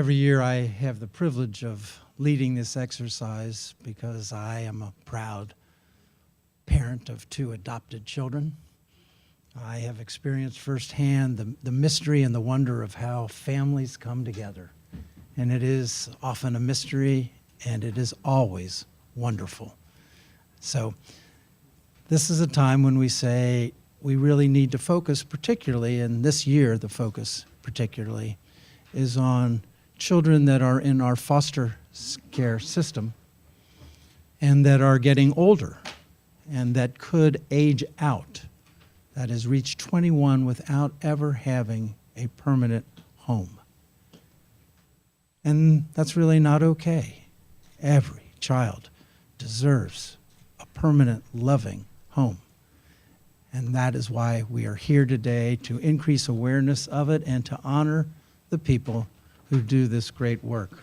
Every year I have the privilege of leading this exercise because I am a proud parent of 2 adopted children. I have experienced firsthand the mystery and the wonder of how families come together. And it is often a mystery, and it is always wonderful. So this is a time when we say we really need to focus, particularly, and this year the focus particularly is on children that are in our foster care system and that are getting older and that could age out, that has reached 21 without ever having a permanent home. And that's really not okay. Every child deserves a permanent, loving home. And that is why we are here today, to increase awareness of it and to honor the people who do this great work.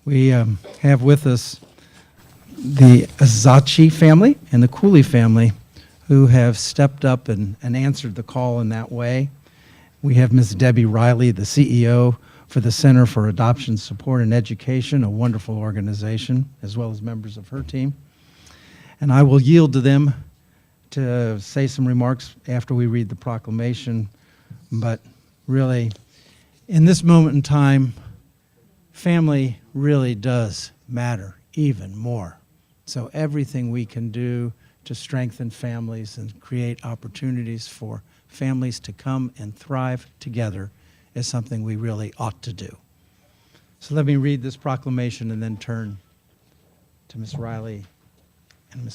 We have with us the Azachi family and the Coley family who have stepped up and answered the call in that way. We have Ms. Debbie Riley, the CEO for the Center for Adoption Support and Education, a wonderful organization, as well as members of her team. And I will yield to them to say some remarks after we read the proclamation. But really, in this moment in time, family really does matter even more. So everything we can do to strengthen families and create opportunities for families to come and thrive together is something we really ought to do. So let me read this proclamation and then turn to Ms. Riley and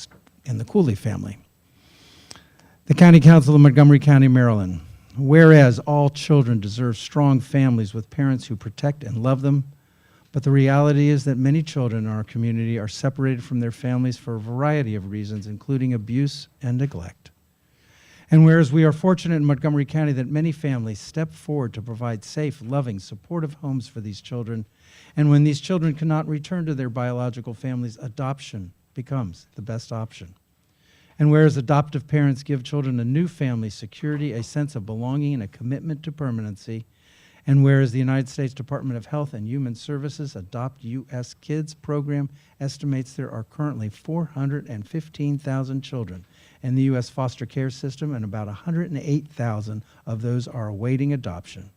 the Coley family. The County Council of Montgomery County, Maryland. Whereas all children deserve strong families with parents who protect and love them, but the reality is that many children in our community are separated from their families for a variety of reasons, including abuse and neglect. And whereas we are fortunate in Montgomery County that many families step forward to provide safe, loving, supportive homes for these children, and when these children cannot return to their biological families, adoption becomes the best option. And whereas adoptive parents give children a new family security, a sense of belonging, and a commitment to permanency, and whereas the United States Department of Health and Human Services Adopt U.S. Kids program estimates there are currently 415,000 children in the U.S. foster care system, and about 108,000 of those are awaiting adoption.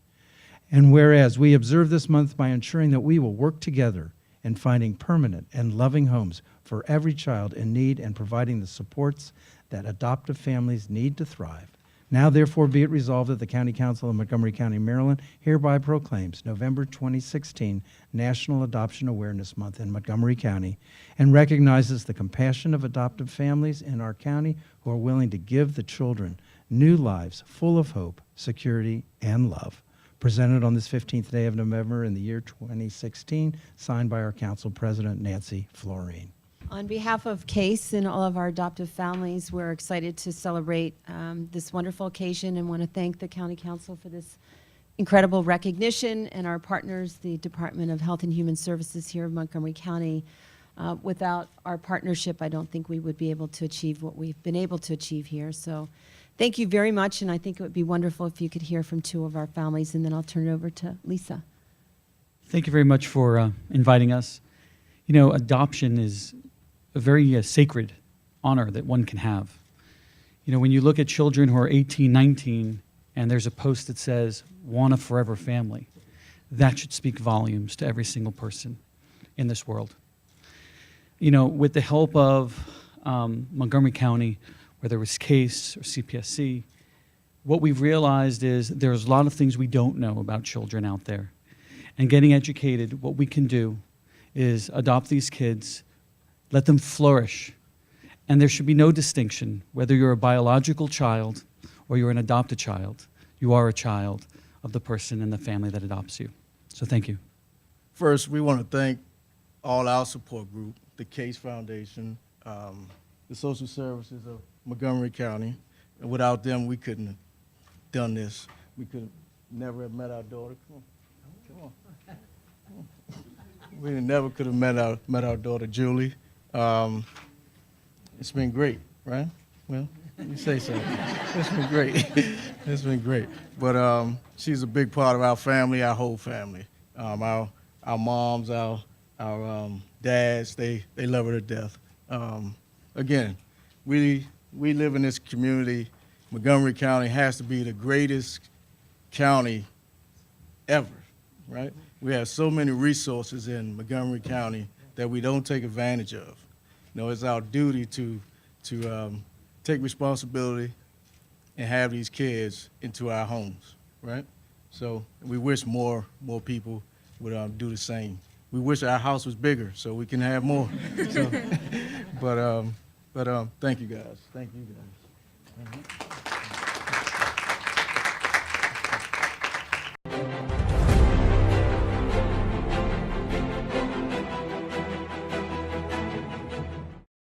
And whereas we observe this month by ensuring that we will work together in finding permanent and loving homes for every child in need and providing the supports that adoptive families need to thrive. Now, therefore, be it resolved that the County Council of Montgomery County, Maryland, hereby proclaims November 2016 National Adoption Awareness Month in Montgomery County and recognizes the compassion of adoptive families in our county who are willing to give the children new lives full of hope, security, and love. Presented on this 15th day of November in the year 2016, signed by our Council President, Nancy Florine. On behalf of CASE and all of our adoptive families, we're excited to celebrate this wonderful occasion and want to thank the County Council for this incredible recognition and our partners, the Department of Health and Human Services here in Montgomery County. Without our partnership, I don't think we would be able to achieve what we've been able to achieve here. So thank you very much, and I think it would be wonderful if you could hear from 2 of our families, and then I'll turn it over to Lisa. Thank you very much for inviting us. You know, adoption is a very sacred honor that one can have. You know, when you look at children who are 18, 19, and there's a post that says, "Want a forever family," that should speak volumes to every single person in this world. You know, with the help of Montgomery County, whether it was CASE or CPSC, what we've realized is there's a lot of things we don't know about children out there. And getting educated, what we can do is adopt these kids, let them flourish. And there should be no distinction, whether you're a biological child or you're an adopted child. You are a child of the person and the family that adopts you. So thank you. First, we want to thank all our support group, the CASE Foundation, the social services of Montgomery County. And without them, we couldn't have done this. We could never have met our daughter. Come on. We never could have met our daughter, Julie. It's been great, right? Well, you say so. It's been great. It's been great. But she's a big part of our family, our whole family. Our moms, our dads, they love her to death. Again, we live in this community. Montgomery County has to be the greatest county ever, right? We have so many resources in Montgomery County that we don't take advantage of. You know, it's our duty to take responsibility and have these kids into our homes, right? So we wish more people would do the same. We wish our house was bigger so we can have more. So, but thank you guys. Thank you guys.